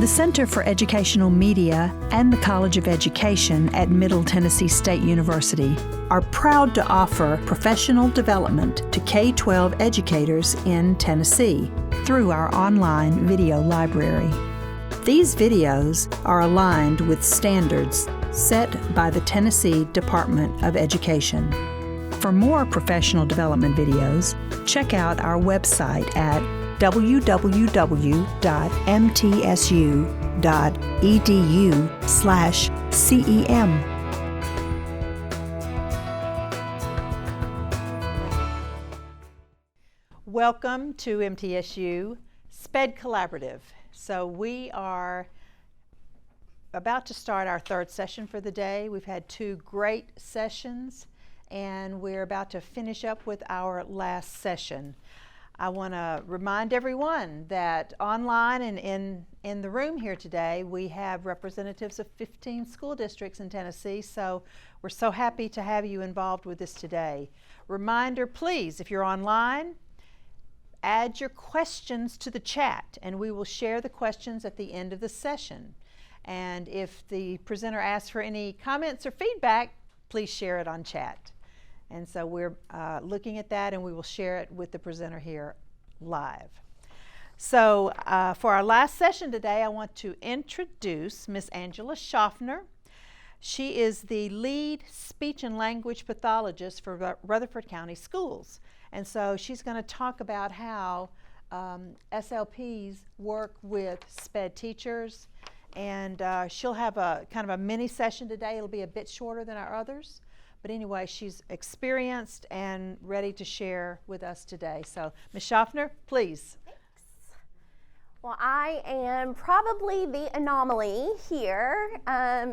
The Center for Educational Media and the College of Education at Middle Tennessee State University are proud to offer professional development to K-12 educators in Tennessee through our online video library. These videos are aligned with standards set by the Tennessee Department of Education. For more professional development videos, check out our website at www.mtsu.edu/CEM. Welcome to MTSU SPED Collaborative. So we are about to start our third session for the day. We've had two great sessions and we're about to finish up with our last session. I want to remind everyone that online and in the room here today, we have representatives of 15 school districts in Tennessee, so we're so happy to have you involved with this today. Reminder, please, if you're online, add your questions to the chat, and we will share the questions at the end of the session. And if the presenter asks for any comments or feedback, please share it on chat. And so we're looking at that, and we will share it with the presenter here live. So for our last session today, I want to introduce Ms. Angela Schaffner. She is the lead speech and language pathologist for Rutherford County Schools. And so she's going to talk about how SLPs work with SPED teachers. And she'll have a kind of a mini session today. It'll be a bit shorter than our others. But anyway, she's experienced and ready to share with us today. So, Ms. Schaffner, please. Thanks. Well, I am probably the anomaly here,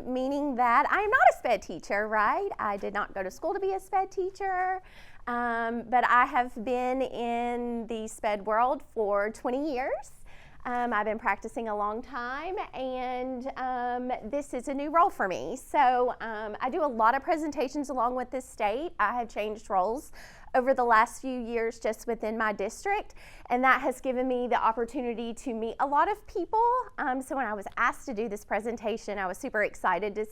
meaning that I am not a SPED teacher, right? I did not go to school to be a SPED teacher, but I have been in the SPED world for 20 years. I've been practicing a long time, and this is a new role for me. So I do a lot of presentations along with the state. I have changed roles over the last few years just within my district, and that has given me the opportunity to meet a lot of people. So when I was asked to do this presentation, I was super excited to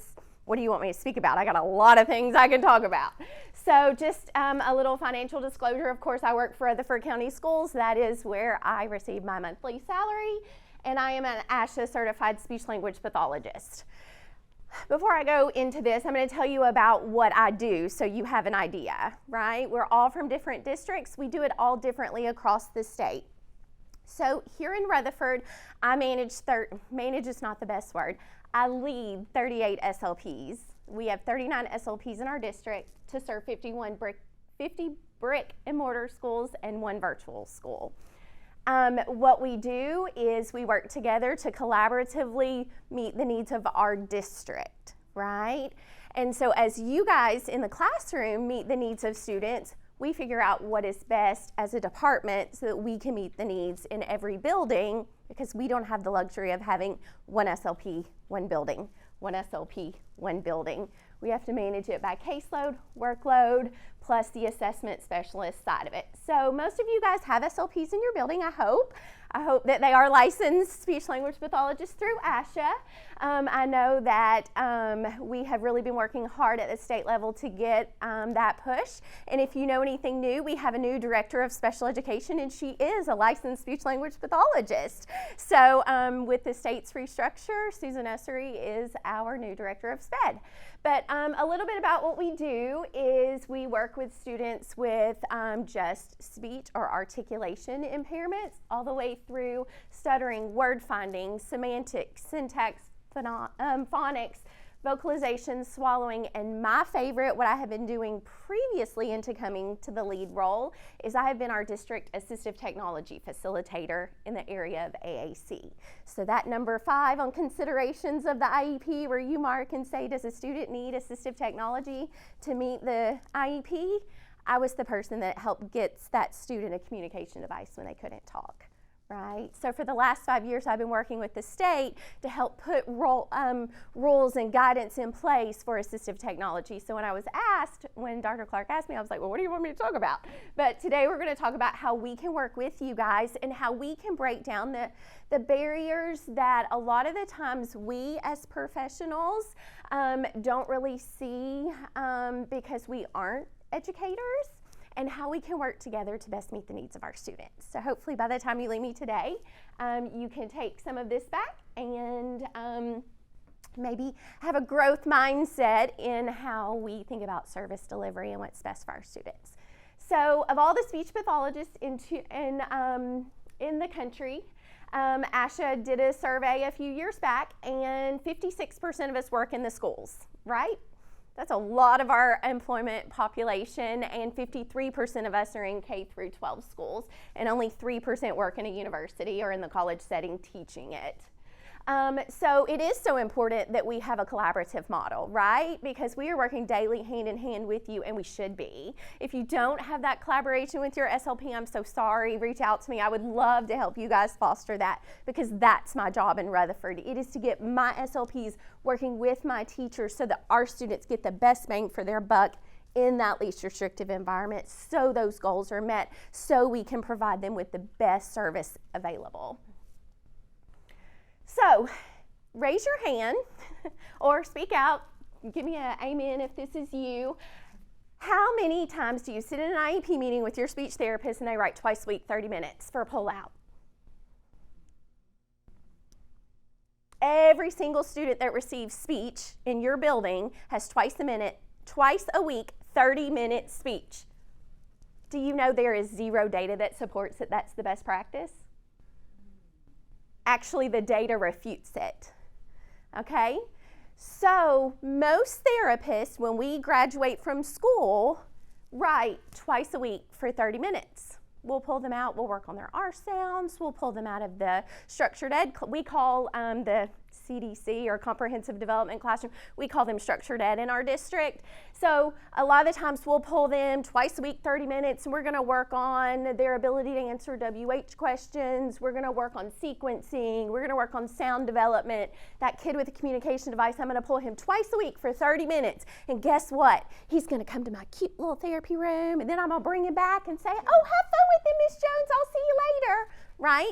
what do you want me to speak about? I got a lot of things I can talk about. So just a little financial disclosure. Of course, I work for Rutherford County Schools. That is where I receive my monthly salary, and I am an ASHA certified speech language pathologist. Before I go into this, I'm going to tell you about what I do so you have an idea, right? We're all from different districts. We do it all differently across the state. So here in Rutherford, I manage is not the best word. I lead 38 SLPs. We have 39 SLPs in our district to serve 50 brick and mortar schools and one virtual school. What we do is we work together to collaboratively meet the needs of our district, right? And so as you guys in the classroom meet the needs of students, we figure out what is best as a department so that we can meet the needs in every building, because we don't have the luxury of having one SLP, one building, one SLP, one building. We have to manage it by caseload, workload, plus the assessment specialist side of it. So most of you guys have SLPs in your building, I hope. I hope that they are licensed speech language pathologists through ASHA. I know that we have really been working hard at the state level to get that push. And if you know anything new, we have a new director of special education, and she is a licensed speech language pathologist. So with the state's restructure, Susan Essery is our new director of SPED. But a little bit about what we do is we work with students with just speech or articulation impairments, all the way through stuttering, word finding, semantics, syntax, phonics, vocalization, swallowing, and my favorite, what I have been doing previously into coming to the lead role, is I have been our district assistive technology facilitator in the area of AAC. So that number 5 on considerations of the IEP, where you mark and say, does a student need assistive technology to meet the IEP? I was the person that helped get that student a communication device when they couldn't talk, right? So for the last 5 years, I've been working with the state to help put rules and guidance in place for assistive technology. So when I was asked, when Dr. Clark asked me, I was like, well, what do you want me to talk about? But today we're going to talk about how we can work with you guys and how we can break down the barriers that a lot of the times we as professionals don't really see because we aren't educators, and how we can work together to best meet the needs of our students. So hopefully by the time you leave me today, you can take some of this back and maybe have a growth mindset in how we think about service delivery and what's best for our students. So of all the speech pathologists in the country, ASHA did a survey a few years back, and 56% of us work in the schools, right? That's a lot of our employment population, and 53% of us are in K through 12 schools, and only 3% work in a university or in the college setting teaching it. So it is so important that we have a collaborative model, right? Because we are working daily hand in hand with you, and we should be. If you don't have that collaboration with your SLP, I'm so sorry. Reach out to me. I would love to help you guys foster that, because that's my job in Rutherford. It is to get my SLPs working with my teachers so that our students get the best bang for their buck in that least restrictive environment, so those goals are met, so we can provide them with the best service available. So, raise your hand or speak out. Give me an amen if this is you. How many times do you sit in an IEP meeting with your speech therapist and they write twice a week, 30 minutes for a pull-out? Every single student that receives speech in your building has twice a week, 30-minute speech. Do you know there is zero data that supports that that's the best practice? Actually, the data refutes it, okay? So most therapists, when we graduate from school, write twice a week for 30 minutes. We'll pull them out, we'll work on their R sounds, we'll pull them out of the structured ed. We call the CDC, or Comprehensive Development Classroom, we call them structured ed in our district. So a lot of the times we'll pull them twice a week, 30 minutes, and we're gonna work on their ability to answer WH questions, we're gonna work on sequencing, we're gonna work on sound development. That kid with a communication device, I'm gonna pull him twice a week for 30 minutes, and guess what? He's gonna come to my cute little therapy room, and then I'm gonna bring him back and say, oh, have fun with him, Miss Jones, I'll see you later, right?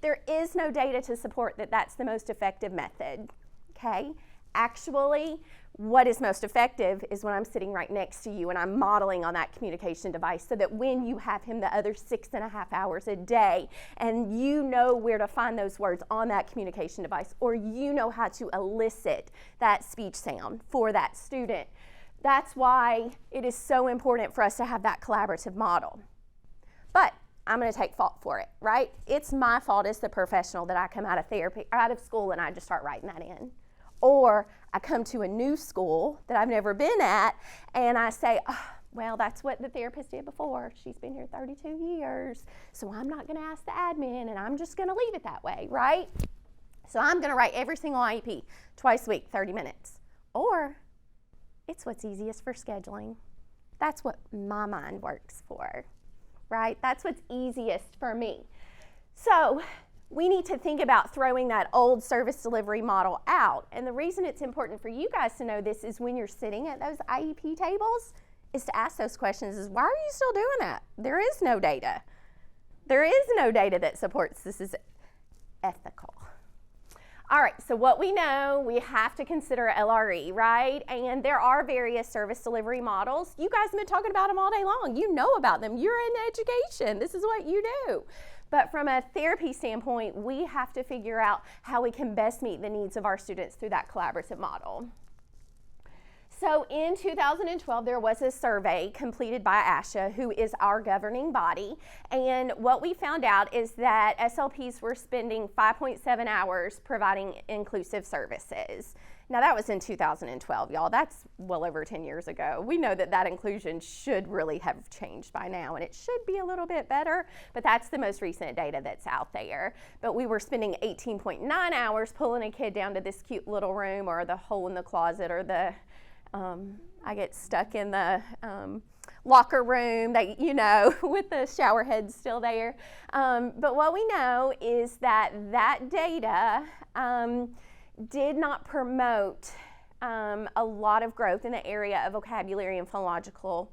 There is no data to support that that's the most effective method, okay? Actually, what is most effective is when I'm sitting right next to you and I'm modeling on that communication device, so that when you have him the other 6.5 hours a day and you know where to find those words on that communication device, or you know how to elicit that speech sound for that student. That's why it is so important for us to have that collaborative model. But I'm going to take fault for it, right? It's my fault as the professional that I come out of therapy, or out of school, and I just start writing that in. Or I come to a new school that I've never been at, and I say, oh, well, that's what the therapist did before. She's been here 32 years, so I'm not going to ask the admin, and I'm just going to leave it that way, right? So I'm going to write every single IEP twice a week, 30 minutes. Or it's what's easiest for scheduling. That's what my mind works for. Right? That's what's easiest for me. So we need to think about throwing that old service delivery model out. And the reason it's important for you guys to know this is when you're sitting at those IEP tables is to ask those questions is, why are you still doing that? There is no data. There is no data that supports this is ethical. All right, so what we know, we have to consider LRE, right? And there are various service delivery models. You guys have been talking about them all day long. You know about them. You're in education. This is what you do. But from a therapy standpoint, we have to figure out how we can best meet the needs of our students through that collaborative model. So in 2012, there was a survey completed by ASHA, who is our governing body, and what we found out is that SLPs were spending 5.7 hours providing inclusive services. Now that was in 2012, y'all. That's well over 10 years ago. We know that that inclusion should really have changed by now, and it should be a little bit better, but that's the most recent data that's out there. But we were spending 18.9 hours pulling a kid down to this cute little room, or the hole in the closet, or the I get stuck in the locker room, that, you know, with the shower heads still there. But what we know is that that data did not promote a lot of growth in the area of vocabulary and phonological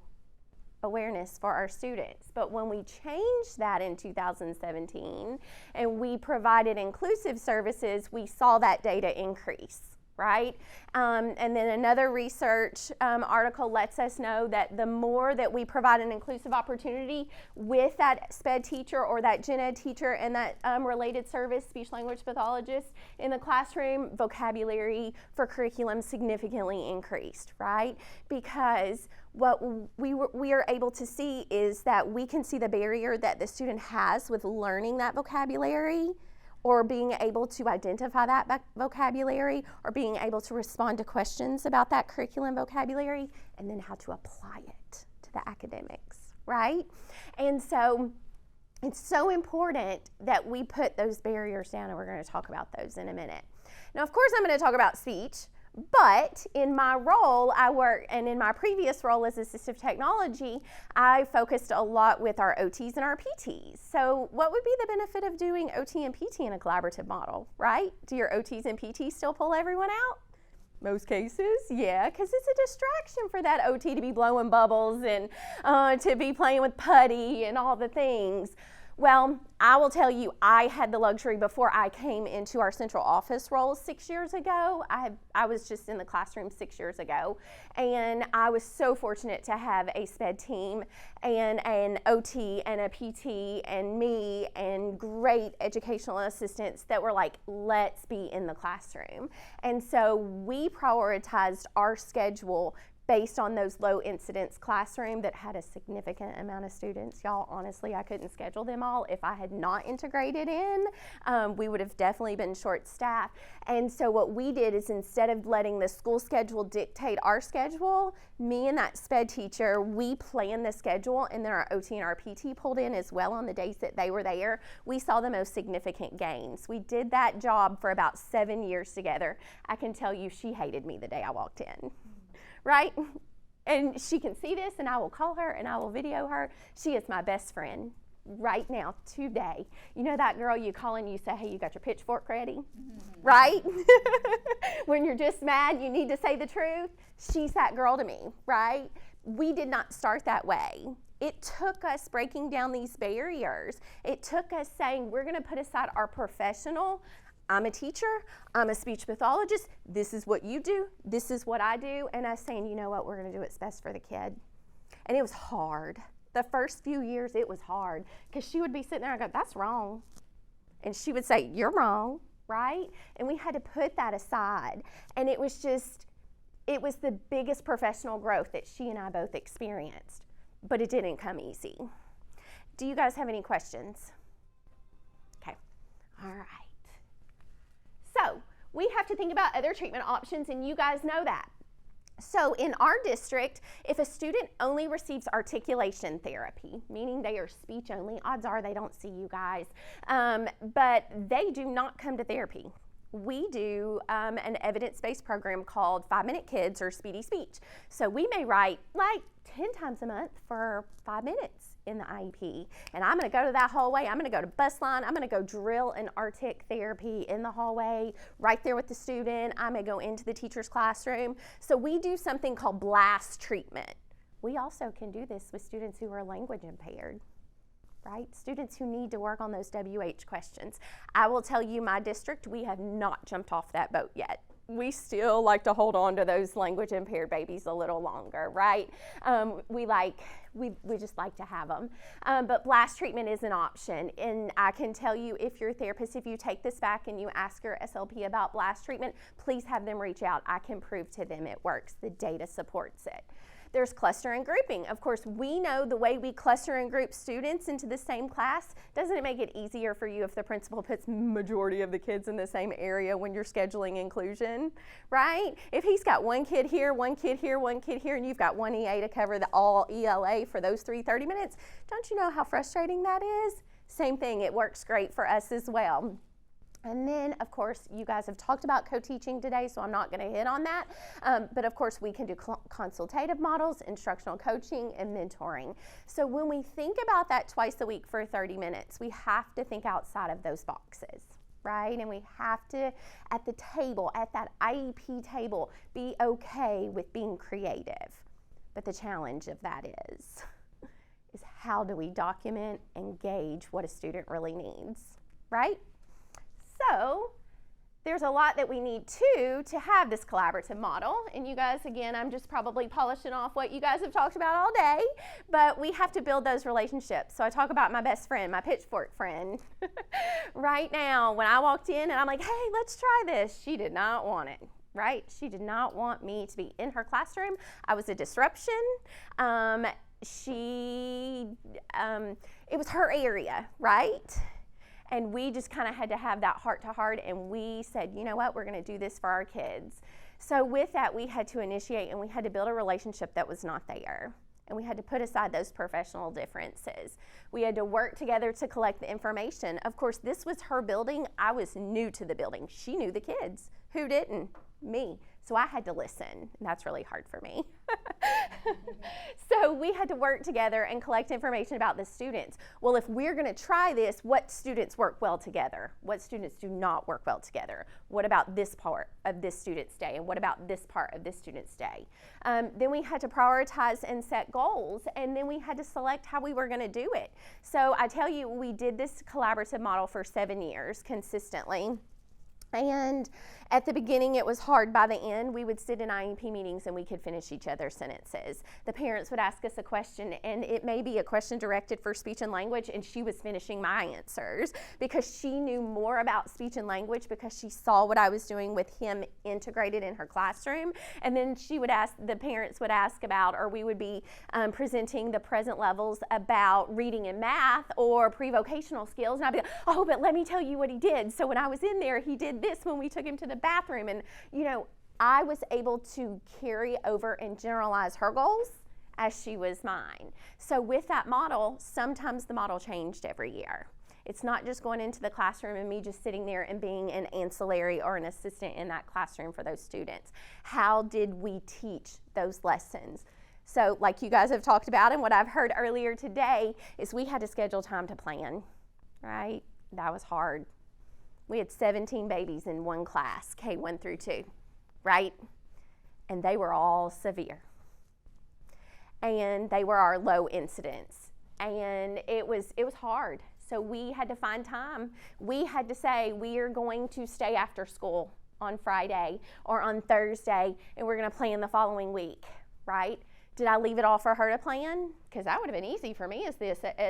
awareness for our students. But when we changed that in 2017 and we provided inclusive services, we saw that data increase, right? And then another research article lets us know that the more that we provide an inclusive opportunity with that SPED teacher or that gen ed teacher and that related service, speech language pathologist in the classroom, vocabulary for curriculum significantly increased, right? Because what we are able to see is that we can see the barrier that the student has with learning that vocabulary, or being able to identify that vocabulary, or being able to respond to questions about that curriculum vocabulary, and then how to apply it to the academics, right? And so it's so important that we put those barriers down, and we're going to talk about those in a minute. Now, of course, I'm going to talk about speech, but in my role, and in my previous role as assistive technology, I focused a lot with our OTs and our PTs. So what would be the benefit of doing OT and PT in a collaborative model, right? Do your OTs and PTs still pull everyone out? Most cases, yeah, because it's a distraction for that OT to be blowing bubbles and to be playing with putty and all the things. Well, I will tell you, I had the luxury before I came into our central office role 6 years ago. I was just in the classroom 6 years ago, and I was so fortunate to have a SPED team and an OT and a PT and me and great educational assistants that were like, let's be in the classroom. And so we prioritized our schedule based on those low incidence classroom that had a significant amount of students. Y'all, honestly, I couldn't schedule them all. If I had not integrated in, we would have definitely been short staffed. And so what we did is, instead of letting the school schedule dictate our schedule, me and that SPED teacher, we planned the schedule, and then our OT and our PT pulled in as well on the days that they were there. We saw the most significant gains. We did that job for about 7 years together. I can tell you, she hated me the day I walked in. Right? And she can see this, and I will call her and I will video her. She is my best friend right now, today. You know that girl you call and you say, hey, you got your pitchfork ready? Mm-hmm. Right? When you're just mad, you need to say the truth. She's that girl to me, right? We did not start that way. It took us breaking down these barriers. It took us saying, we're going to put aside our professional. I'm a teacher, I'm a speech pathologist, this is what you do, this is what I do, and us saying, you know what, we're going to do what's best for the kid. And it was hard. The first few years, it was hard, because she would be sitting there and go, that's wrong. And she would say, you're wrong, right? And we had to put that aside. And it was the biggest professional growth that she and I both experienced, but it didn't come easy. Do you guys have any questions? Okay, all right. So we have to think about other treatment options, and you guys know that. So in our district, if a student only receives articulation therapy, meaning they are speech only, odds are they don't see you guys, but they do not come to therapy. We do an evidence-based program called 5-Minute Kids or Speedy Speech. So we may write like 10 times a month for 5 minutes in the IEP. And I'm going to go to that hallway. I'm going to go to bus line. I'm going to go drill an artic therapy in the hallway right there with the student. I'm going to go into the teacher's classroom. So we do something called blast treatment. We also can do this with students who are language impaired, right? Students who need to work on those WH questions. I will tell you, my district, we have not jumped off that boat yet. We still like to hold on to those language impaired babies a little longer, right? We just like to have them. But blast treatment is an option. And I can tell you, if you're a therapist, if you take this back and you ask your SLP about blast treatment, please have them reach out. I can prove to them it works. The data supports it. There's cluster and grouping. Of course, we know the way we cluster and group students into the same class, doesn't it make it easier for you if the principal puts majority of the kids in the same area when you're scheduling inclusion, right? If he's got one kid here, one kid here, one kid here, and you've got one EA to cover all ELA for those 30 minutes, don't you know how frustrating that is? Same thing, it works great for us as well. And then, of course, you guys have talked about co-teaching today, so I'm not going to hit on that. But of course, we can do consultative models, instructional coaching, and mentoring. So when we think about that twice a week for 30 minutes, we have to think outside of those boxes, right? And we have to, at the table, at that IEP table, be okay with being creative. But the challenge of that is how do we document and gauge what a student really needs, right? So there's a lot that we need to have this collaborative model. And you guys, again, I'm just probably polishing off what you guys have talked about all day, but we have to build those relationships. So I talk about my best friend, my pitchfork friend. Right now, when I walked in and I'm like, hey, let's try this, she did not want it. Right? She did not want me to be in her classroom. I was a disruption. It was her area, right? And we just kind of had to have that heart to heart, and we said, you know what, we're going to do this for our kids. So with that, we had to initiate and we had to build a relationship that was not there. And we had to put aside those professional differences. We had to work together to collect the information. Of course, this was her building. I was new to the building. She knew the kids. Who didn't? Me. So I had to listen, and that's really hard for me. So we had to work together and collect information about the students. Well, if we're going to try this, what students work well together? What students do not work well together? What about this part of this student's day? And what about this part of this student's day? Then we had to prioritize and set goals, and then we had to select how we were going to do it. So I tell you, we did this collaborative model for 7 years consistently. And at the beginning, it was hard. By the end, we would sit in IEP meetings and we could finish each other's sentences. The parents would ask us a question, and it may be a question directed for speech and language, and she was finishing my answers because she knew more about speech and language because she saw what I was doing with him integrated in her classroom. And then she would ask, the parents would ask about, or we would be presenting the present levels about reading and math or pre-vocational skills. And I'd be like, oh, but let me tell you what he did. So when I was in there, he did this when we took him to the bathroom. And, you know, I was able to carry over and generalize her goals as she was mine. So with that model, sometimes the model changed every year. It's not just going into the classroom and me just sitting there and being an ancillary or an assistant in that classroom for those students. How did we teach those lessons? So like you guys have talked about, and what I've heard earlier today is we had to schedule time to plan, right? That was hard. We had 17 babies in one class, K1 through 2, right? And they were all severe. And they were our low incidence. And it was hard. So we had to find time. We had to say, we are going to stay after school on Friday or on Thursday, and we're going to plan the following week, right? Did I leave it all for her to plan? Because that would have been easy for me as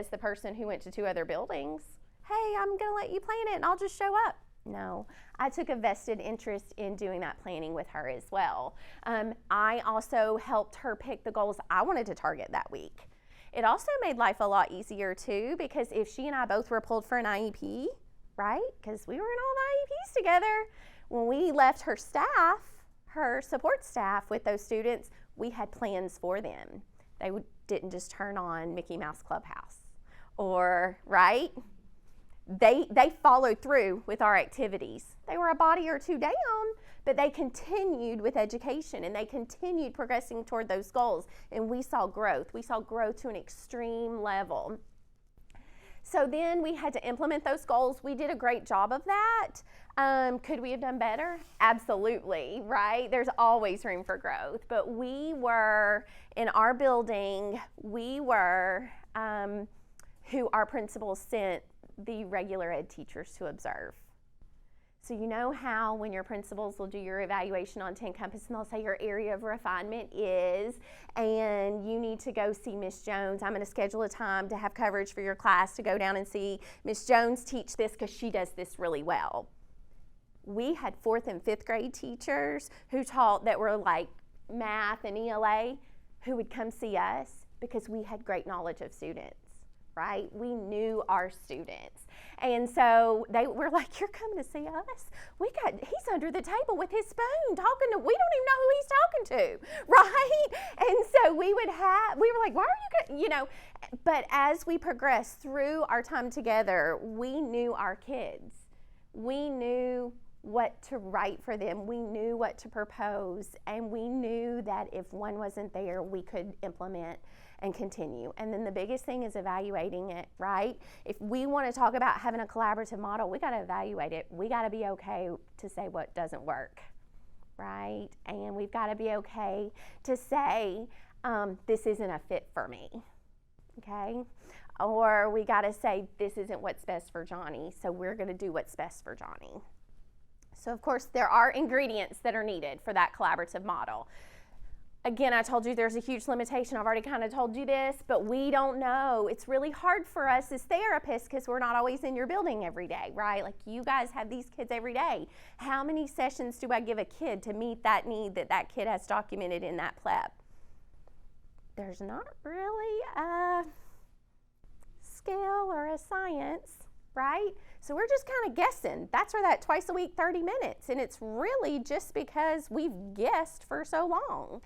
the person who went to 2 other buildings. Hey, I'm going to let you plan it and I'll just show up. No, I took a vested interest in doing that planning with her as well. I also helped her pick the goals I wanted to target that week. It also made life a lot easier too, because if she and I both were pulled for an IEP, right? Because we were in all the IEPs together. When we left her staff, her support staff with those students, we had plans for them. They didn't just turn on Mickey Mouse Clubhouse or, right? They followed through with our activities. They were a body or 2 down, but they continued with education and they continued progressing toward those goals. And we saw growth. We saw growth to an extreme level. So then we had to implement those goals. We did a great job of that. Could we have done better? Absolutely, right? There's always room for growth. But we were, in our building, who our principals sent the regular ed teachers to observe. So you know how when your principals will do your evaluation on 10 Compass and they'll say your area of refinement is, and you need to go see Miss Jones. I'm going to schedule a time to have coverage for your class to go down and see Miss Jones teach this because she does this really well. We had 4th and 5th grade teachers who taught that were like math and ELA who would come see us because we had great knowledge of students. Right? We knew our students. And so they were like, you're coming to see us? He's under the table with his phone talking to, we don't even know who he's talking to, right? And so we were like, why are you, but as we progressed through our time together, we knew our kids. We knew what to write for them. We knew what to propose, and we knew that if one wasn't there, we could implement and continue. And then the biggest thing is evaluating it, right? If we want to talk about having a collaborative model, we got to evaluate it. We got to be okay to say what doesn't work, right? And we've got to be okay to say, this isn't a fit for me, okay? Or we got to say, this isn't what's best for Johnny, so we're going to do what's best for Johnny. So of course, there are ingredients that are needed for that collaborative model. Again, I told you there's a huge limitation. I've already kind of told you this, but we don't know. It's really hard for us as therapists because we're not always in your building every day, right? Like you guys have these kids every day. How many sessions do I give a kid to meet that need that that kid has documented in that pleb? There's not really a scale or a science, right? So we're just kind of guessing. That's where that twice a week, 30 minutes. And it's really just because we've guessed for so long.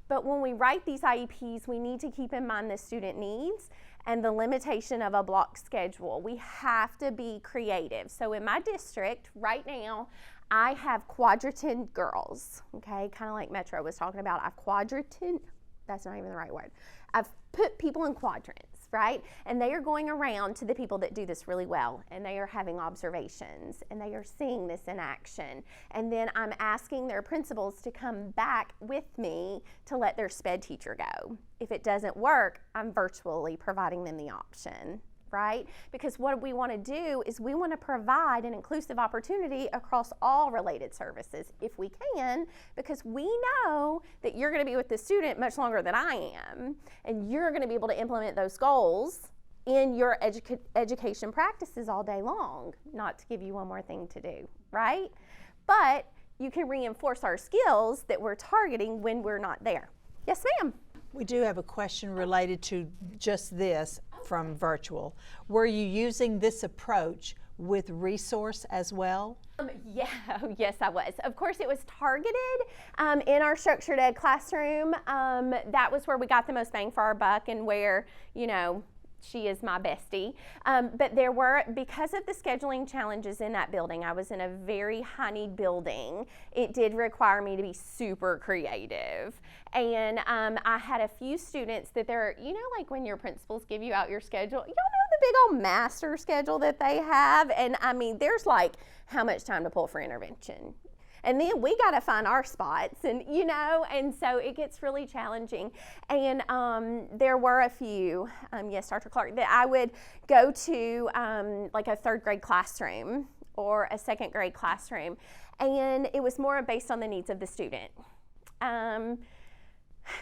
But when we write these IEPs, we need to keep in mind the student needs and the limitation of a block schedule. We have to be creative. So in my district right now, I have quadrated girls, okay? Kind of like Metro was talking about. I've quadrated, that's not even the right word. I've put people in quadrants, right? And they are going around to the people that do this really well, and they are having observations, and they are seeing this in action. And then I'm asking their principals to come back with me to let their SPED teacher go. If it doesn't work, I'm virtually providing them the option, right? Because what we want to do is we want to provide an inclusive opportunity across all related services if we can, because we know that you're going to be with the student much longer than I am, and you're going to be able to implement those goals in your education practices all day long. Not to give you one more thing to do, right? But you can reinforce our skills that we're targeting when we're not there. Yes, ma'am. We do have a question related to just this from virtual. Were you using this approach with resource as well? Yes, I was. Of course, it was targeted in our structured ed classroom. That was where we got the most bang for our buck and where, you know, she is my bestie. But there were, because of the scheduling challenges in that building, I was in a very high-need building. It did require me to be super creative. And I had a few students that they're, you know, like when your principals give you out your schedule, y'all know the big old master schedule that they have? And I mean, there's like how much time to pull for intervention. And then we got to find our spots, and you know, and so it gets really challenging. And there were a few, yes, Dr. Clark, that I would go to like a 3rd grade classroom or a 2nd grade classroom, and it was more based on the needs of the student.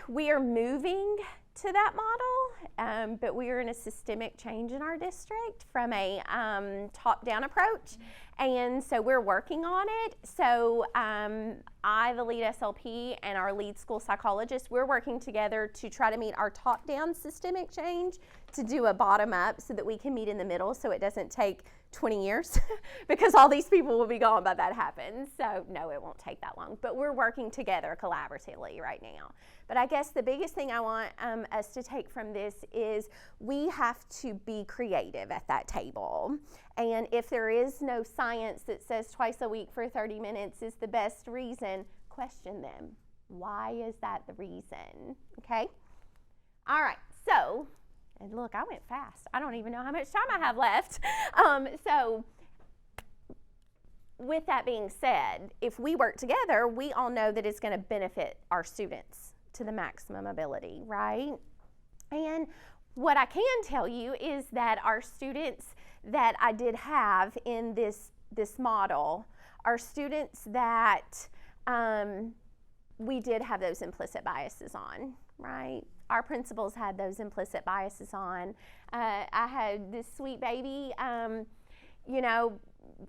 We are moving to that model, but we are in a systemic change in our district from a top-down approach. And so we're working on it. So I, the lead SLP, and our lead school psychologist, we're working together to try to meet our top-down systemic change to do a bottom-up so that we can meet in the middle so it doesn't take 20 years because all these people will be gone by that happens. So no, it won't take that long. But we're working together collaboratively right now. But I guess the biggest thing I want us to take from this is we have to be creative at that table. And if there is no science that says twice a week for 30 minutes is the best reason, question them. Why is that the reason? Okay? All right, so, and look, I went fast. I don't even know how much time I have left. So, with that being said, if we work together, we all know that it's going to benefit our students to the maximum ability, right? And what I can tell you is that our students that I did have in this model are students that we did have those implicit biases on, right? Our principals had those implicit biases on. I had this sweet baby, you know,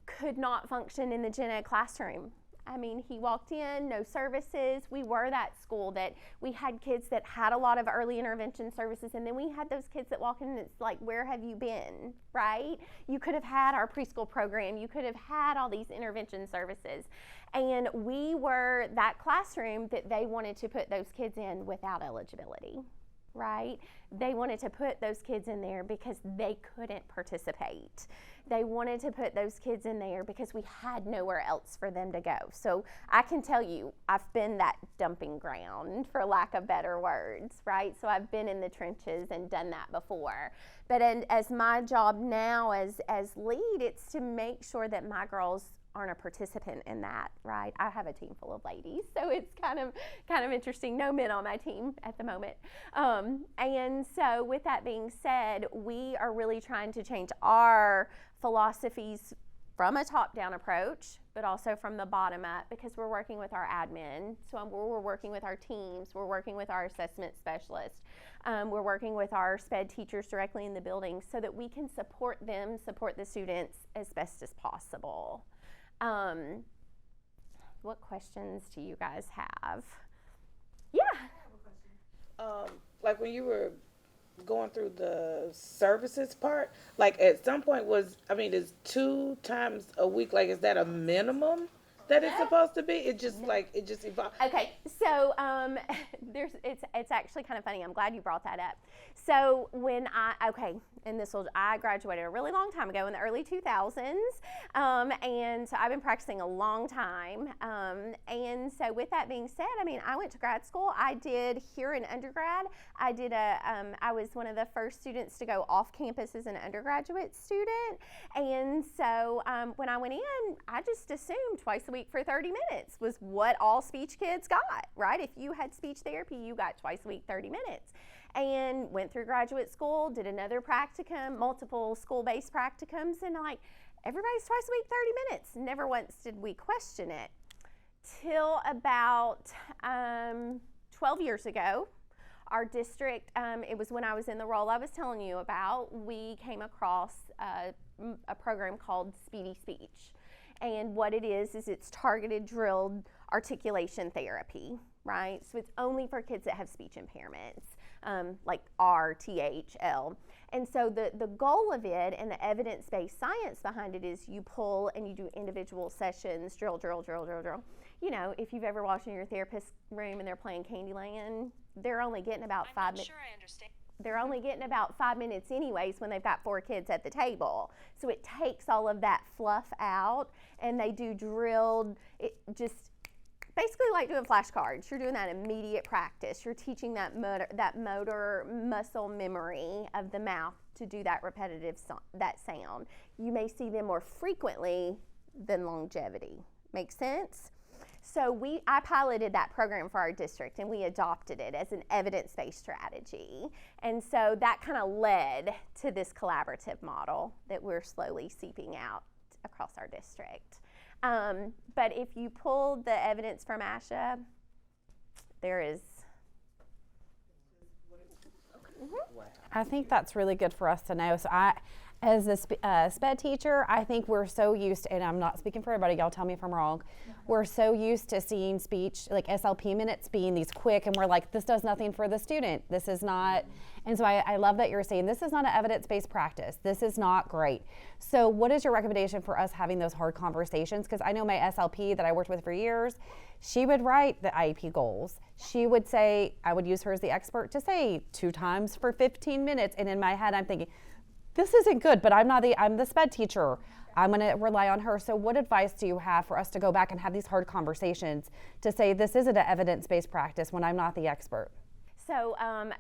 could not function in the gen ed classroom. I mean, he walked in, no services. We were that school that we had kids that had a lot of early intervention services, and then we had those kids that walk in and it's like, where have you been, right? You could have had our preschool program. You could have had all these intervention services. And we were that classroom that they wanted to put those kids in without eligibility, right? They wanted to put those kids in there because they couldn't participate. They wanted to put those kids in there because we had nowhere else for them to go. So I can tell you, I've been that dumping ground, for lack of better words, right? So I've been in the trenches and done that before. But as my job now as lead, it's to make sure that my girls aren't a participant in that, right? I have a team full of ladies, so it's kind of interesting. No men on my team at the moment. And so with that being said, we are really trying to change our philosophies from a top-down approach, but also from the bottom up, because we're working with our admin. So we're working with our teams. We're working with our assessment specialists. We're working with our SPED teachers directly in the building so that we can support them, support the students as best as possible. What questions do you guys have? Yeah. I have a question. Like when you were going through the services part, like at some point is 2 times a week, like is that a minimum that it's supposed to be? It just evolved. Okay, so it's actually kind of funny. I'm glad you brought that up. So I graduated a really long time ago in the early 2000s, and so I've been practicing a long time. And so with that being said, I went to grad school. I did here in undergrad. I was one of the first students to go off campus as an undergraduate student, and so when I went in, I just assumed twice a week for 30 minutes was what all speech kids got, right? If you had speech therapy, you got twice a week, 30 minutes. And went through graduate school, did another practicum, multiple school-based practicums, and everybody's twice a week, 30 minutes. Never once did we question it. Till about 12 years ago, our district, it was when I was in the role I was telling you about, we came across a program called Speedy Speech. And what it is it's targeted drilled articulation therapy, right? So it's only for kids that have speech impairments, like R, T, H, L. And so the goal of it and the evidence-based science behind it is you pull and you do individual sessions, drill. You know, if you've ever watched in your therapist room and they're playing Candyland, they're only getting about 5 minutes. I'm not sure I understand. They're only getting about 5 minutes anyways when they've got 4 kids at the table. So it takes all of that fluff out, and they do drilled, it just basically like doing flashcards. You're doing that immediate practice. You're teaching that motor muscle memory of the mouth to do that repetitive that sound. You may see them more frequently than longevity. Make sense? So I piloted that program for our district, and we adopted it as an evidence-based strategy. And so that kind of led to this collaborative model that we're slowly seeping out across our district. But if you pull the evidence from ASHA, there is. I think that's really good for us to know. So as a SPED teacher, I think we're so used to, and I'm not speaking for everybody, y'all tell me if I'm wrong, we're so used to seeing speech, like SLP minutes being these quick, and we're like, this does nothing for the student. This is not, and so I love that you're saying this is not an evidence-based practice. This is not great. So what is your recommendation for us having those hard conversations? Because I know my SLP that I worked with for years, she would write the IEP goals. She would say, I would use her as the expert to say 2 times for 15 minutes, and in my head I'm thinking, this isn't good, but I'm the SPED teacher. I'm going to rely on her. So what advice do you have for us to go back and have these hard conversations to say this isn't an evidence-based practice when I'm not the expert? So,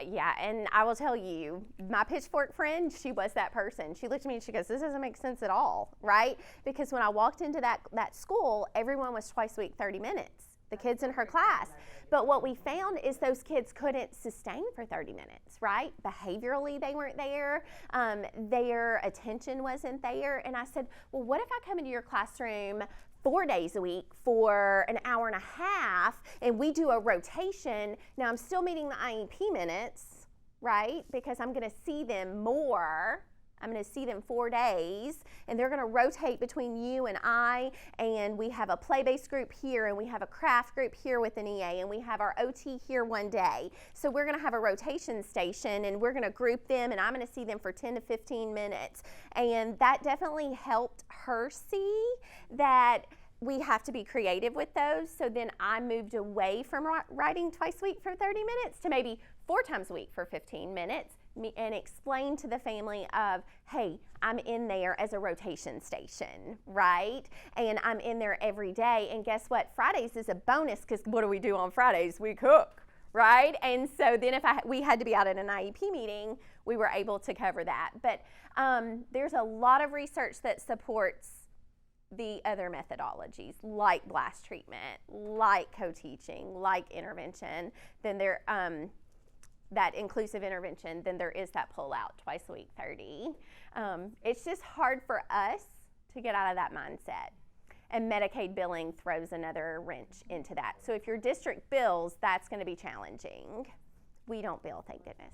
yeah, and I will tell you, my pitchfork friend, she was that person. She looked at me and she goes, this doesn't make sense at all, right? Because when I walked into that school, everyone was twice a week, 30 minutes, the kids in her class. But what we found is those kids couldn't sustain for 30 minutes, right? Behaviorally, they weren't there. Their attention wasn't there. And I said, well, what if I come into your classroom 4 days a week for an hour and a half, and we do a rotation? Now, I'm still meeting the IEP minutes, right? Because I'm going to see them more. I'm going to see them 4 days, and they're going to rotate between you and I, and we have a play-based group here, and we have a craft group here with an EA, and we have our OT here one day. So we're going to have a rotation station, and we're going to group them, and I'm going to see them for 10 to 15 minutes. And that definitely helped her see that we have to be creative with those. So then I moved away from writing twice a week for 30 minutes to maybe 4 times a week for 15 minutes and explain to the family of, hey, I'm in there as a rotation station, right? And I'm in there every day. And guess what? Fridays is a bonus, because what do we do on Fridays? We cook, right? And so then if we had to be out at an IEP meeting, we were able to cover that. But there's a lot of research that supports the other methodologies, like blast treatment, like co-teaching, like intervention. Then there that inclusive intervention, then there is that pull out twice a week 30. It's just hard for us to get out of that mindset. And Medicaid billing throws another wrench into that. So if your district bills, that's going to be challenging. We don't bill, thank goodness.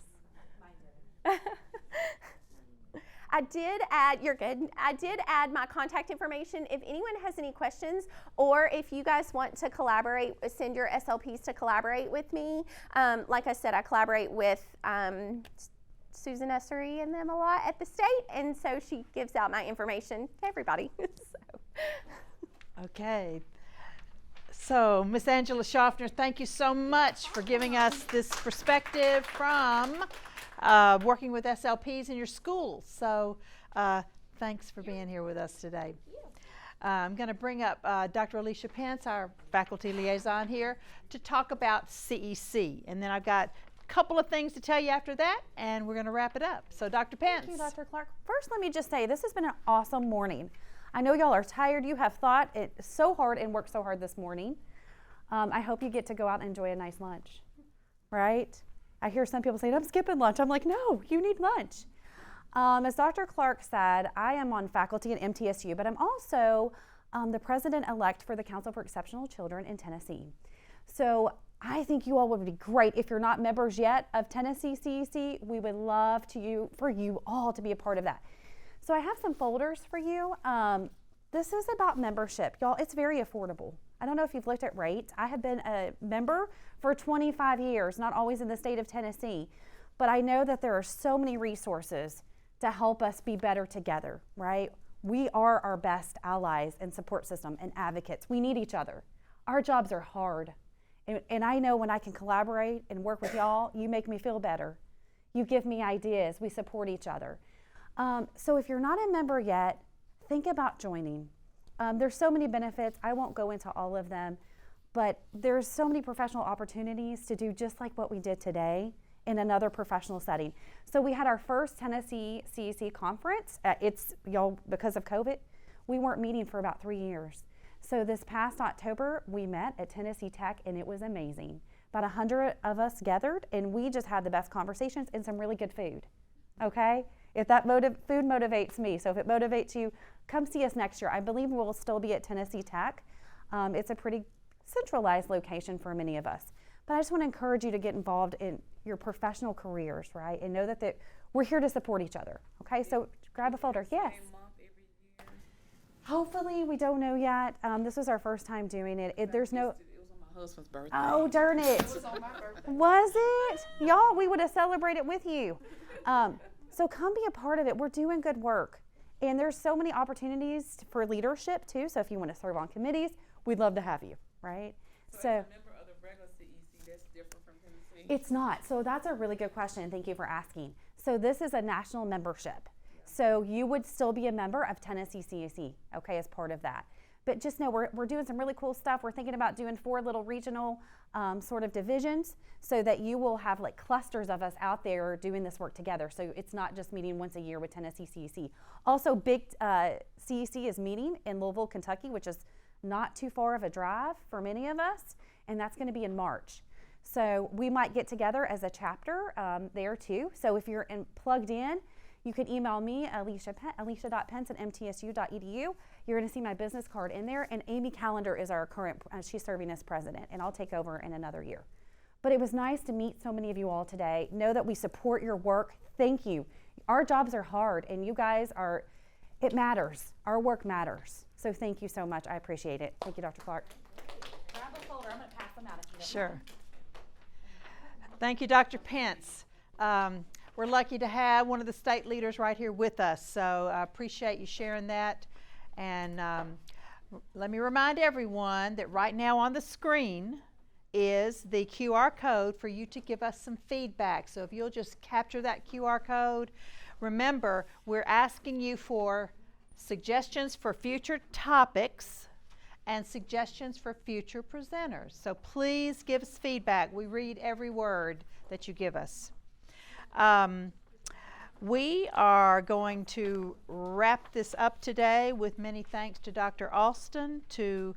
I did add, you're good. I did add my contact information. If anyone has any questions, or if you guys want to collaborate, send your SLPs to collaborate with me. Like I said, I collaborate with Susan Essery and them a lot at the state, and so she gives out my information to everybody. So. Okay. So, Miss Angela Schaffner, thank you so much for giving us this perspective from working with SLPs in your schools. So thanks for being here with us today. I'm going to bring up Dr. Alicia Pence, our faculty liaison here, to talk about CEC. And then I've got a couple of things to tell you after that, and we're going to wrap it up. So Dr. Pence. Thank you, Dr. Clark. First, let me just say, this has been an awesome morning. I know y'all are tired. You have thought it so hard and worked so hard this morning. I hope you get to go out and enjoy a nice lunch, right? I hear some people saying, I'm skipping lunch. I'm like, no, you need lunch. As Dr. Clark said, I am on faculty at MTSU, but I'm also the president-elect for the Council for Exceptional Children in Tennessee. So I think you all would be great. If you're not members yet of Tennessee CEC, we would love for you all to be a part of that. So I have some folders for you. This is about membership. Y'all, it's very affordable. I don't know if you've looked at rates. I have been a member for 25 years, not always in the state of Tennessee, but I know that there are so many resources to help us be better together, right? We are our best allies and support system and advocates. We need each other. Our jobs are hard. And I know when I can collaborate and work with y'all, you make me feel better. You give me ideas. We support each other. So if you're not a member yet, think about joining. There's so many benefits. I won't go into all of them, but there's so many professional opportunities to do just like what we did today in another professional setting. So we had our first Tennessee CEC conference. Because of COVID, we weren't meeting for about 3 years. So this past October, we met at Tennessee Tech, and it was amazing. About 100 of us gathered, and we just had the best conversations and some really good food, okay? If that food motivates me, so if it motivates you, come see us next year. I believe we'll still be at Tennessee Tech. It's a pretty centralized location for many of us. But I just want to encourage you to get involved in your professional careers, right? And know that we're here to support each other, okay? So grab a folder. Yes. Hopefully, we don't know yet. This was our first time doing it. There's no. It was on my husband's birthday. Oh, darn it. It was on my birthday. Was it? Y'all, we would have celebrated with you. So come be a part of it. We're doing good work. And there's so many opportunities for leadership, too. So if you want to serve on committees, we'd love to have you, right? So as a member of the regular CEC, that's different from Tennessee? It's not. So that's a really good question. Thank you for asking. So this is a national membership. So you would still be a member of Tennessee CEC, okay, as part of that. But just know we're doing some really cool stuff. We're thinking about doing 4 little regional sort of divisions so that you will have like clusters of us out there doing this work together. So it's not just meeting once a year with Tennessee CEC. Also, big CEC is meeting in Louisville, Kentucky, which is not too far of a drive for many of us, and that's going to be in March. So we might get together as a chapter there too. So if you're plugged in, you can email me, alicia.pence@mtsu.edu. You're going to see my business card in there. And Amy Callender is our current, she's serving as president, and I'll take over in another year. But it was nice to meet so many of you all today. Know that we support your work. Thank you. Our jobs are hard, and you guys it matters. Our work matters. So thank you so much. I appreciate it. Thank you, Dr. Clark. Grab a folder. I'm going to pass them out if you don't Sure. mind. Thank you, Dr. Pence. We're lucky to have one of the state leaders right here with us, so I appreciate you sharing that. And let me remind everyone that right now on the screen is the QR code for you to give us some feedback. So if you'll just capture that QR code. Remember, we're asking you for suggestions for future topics and suggestions for future presenters. So please give us feedback. We read every word that you give us. We are going to wrap this up today with many thanks to Dr. Alston, to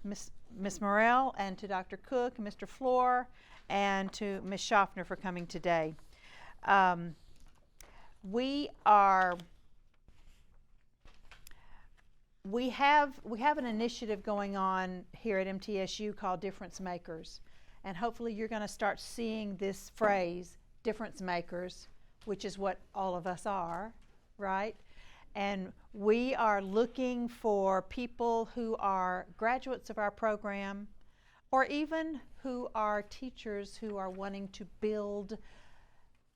Ms. Morrell, and to Dr. Cook, and Mr. Floor, and to Ms. Schaffner for coming today. We have an initiative going on here at MTSU called Difference Makers, and hopefully you're going to start seeing this phrase, difference makers, which is what all of us are, right? And we are looking for people who are graduates of our program, or even who are teachers who are wanting to build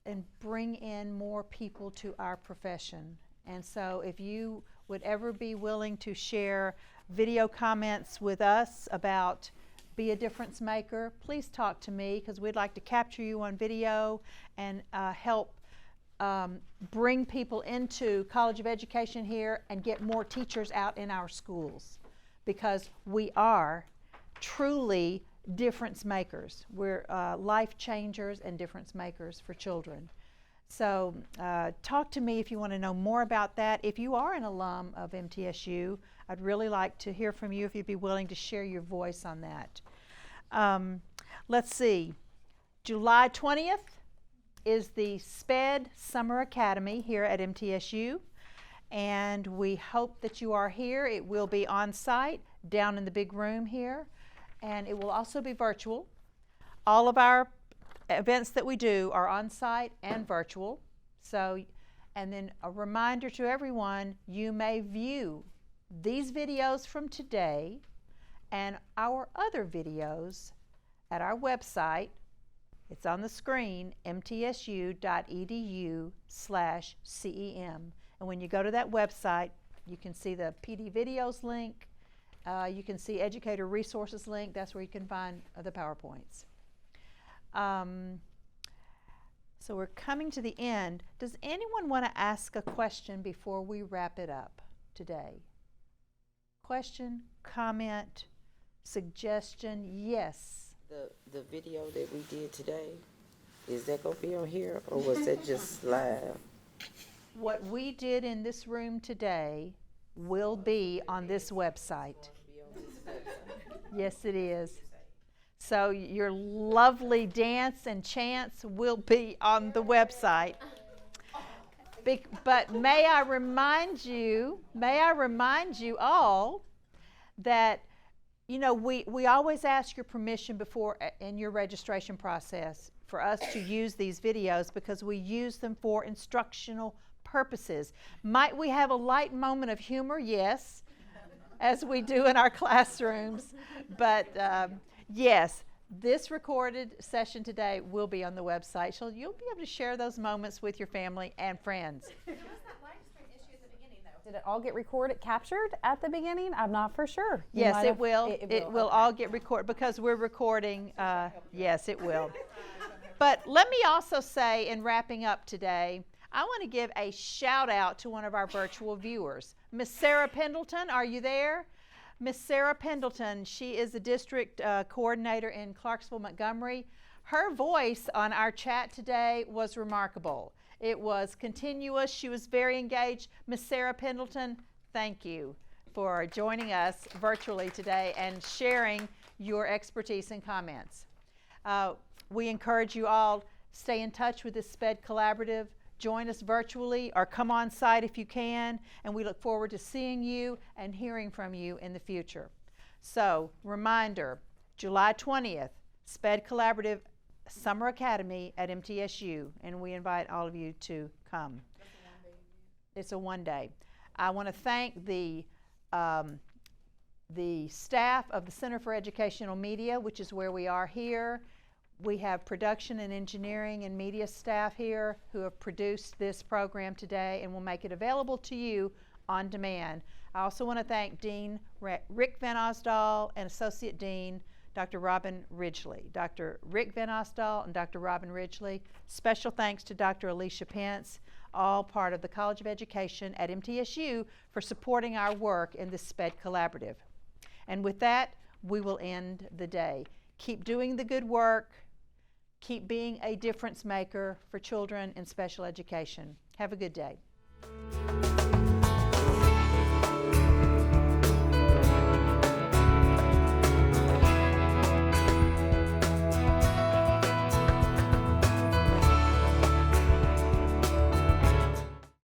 and bring in more people to our profession. And so if you would ever be willing to share video comments with us about be a difference maker, please talk to me, because we'd like to capture you on video and help bring people into College of Education here and get more teachers out in our schools, because we are truly difference makers. We're life changers and difference makers for children. So talk to me if you want to know more about that. If you are an alum of MTSU, I'd really like to hear from you if you'd be willing to share your voice on that. Let's see, July 20th is the SPED Summer Academy here at MTSU, and we hope that you are here. It will be on site down in the big room here, and it will also be virtual. All of our events that we do are on site and virtual. So, and then a reminder to everyone, you may view these videos from today and our other videos at our website. It's on the screen, mtsu.edu/CEM. And when you go to that website, you can see the PD videos link. You can see educator resources link. That's where you can find the PowerPoints. So we're coming to the end. Does anyone want to ask a question before we wrap it up today? Question, comment, suggestion? Yes. The video that we did today, is that going to be on here, or was that just live? What we did in this room today will be on this website. Yes, it is. So your lovely dance and chants will be on the website. But may I remind you all that, you know, we always ask your permission before in your registration process for us to use these videos, because we use them for instructional purposes. Might we have a light moment of humor? Yes, as we do in our classrooms. But yes, this recorded session today will be on the website, so you'll be able to share those moments with your family and friends. Did it all get captured at the beginning? I'm not for sure. Yes, it will. It will all get recorded, because we're recording. Yes, it will. But let me also say, in wrapping up today, I want to give a shout out to one of our virtual viewers. Miss Sarah Pendleton, are you there? Miss Sarah Pendleton, she is the district coordinator in Clarksville, Montgomery. Her voice on our chat today was remarkable. It was continuous. She was very engaged. Miss Sarah Pendleton, thank you for joining us virtually today and sharing your expertise and comments. We encourage you all, stay in touch with this SPED Collaborative. Join us virtually or come on site if you can, and we look forward to seeing you and hearing from you in the future. So, reminder, July 20th, SPED Collaborative Summer Academy at MTSU, and we invite all of you to come. It's a one-day. I want to thank the staff of the Center for Educational Media, which is where we are here. We have production and engineering and media staff here who have produced this program today and will make it available to you on demand. I also want to thank Dean Rick Van Osdal and Associate Dean Dr. Robin Ridgely. Dr. Rick Van Ostall and Dr. Robin Ridgely. Special thanks to Dr. Alicia Pence, all part of the College of Education at MTSU, for supporting our work in the SPED Collaborative. And with that, we will end the day. Keep doing the good work. Keep being a difference maker for children in special education. Have a good day.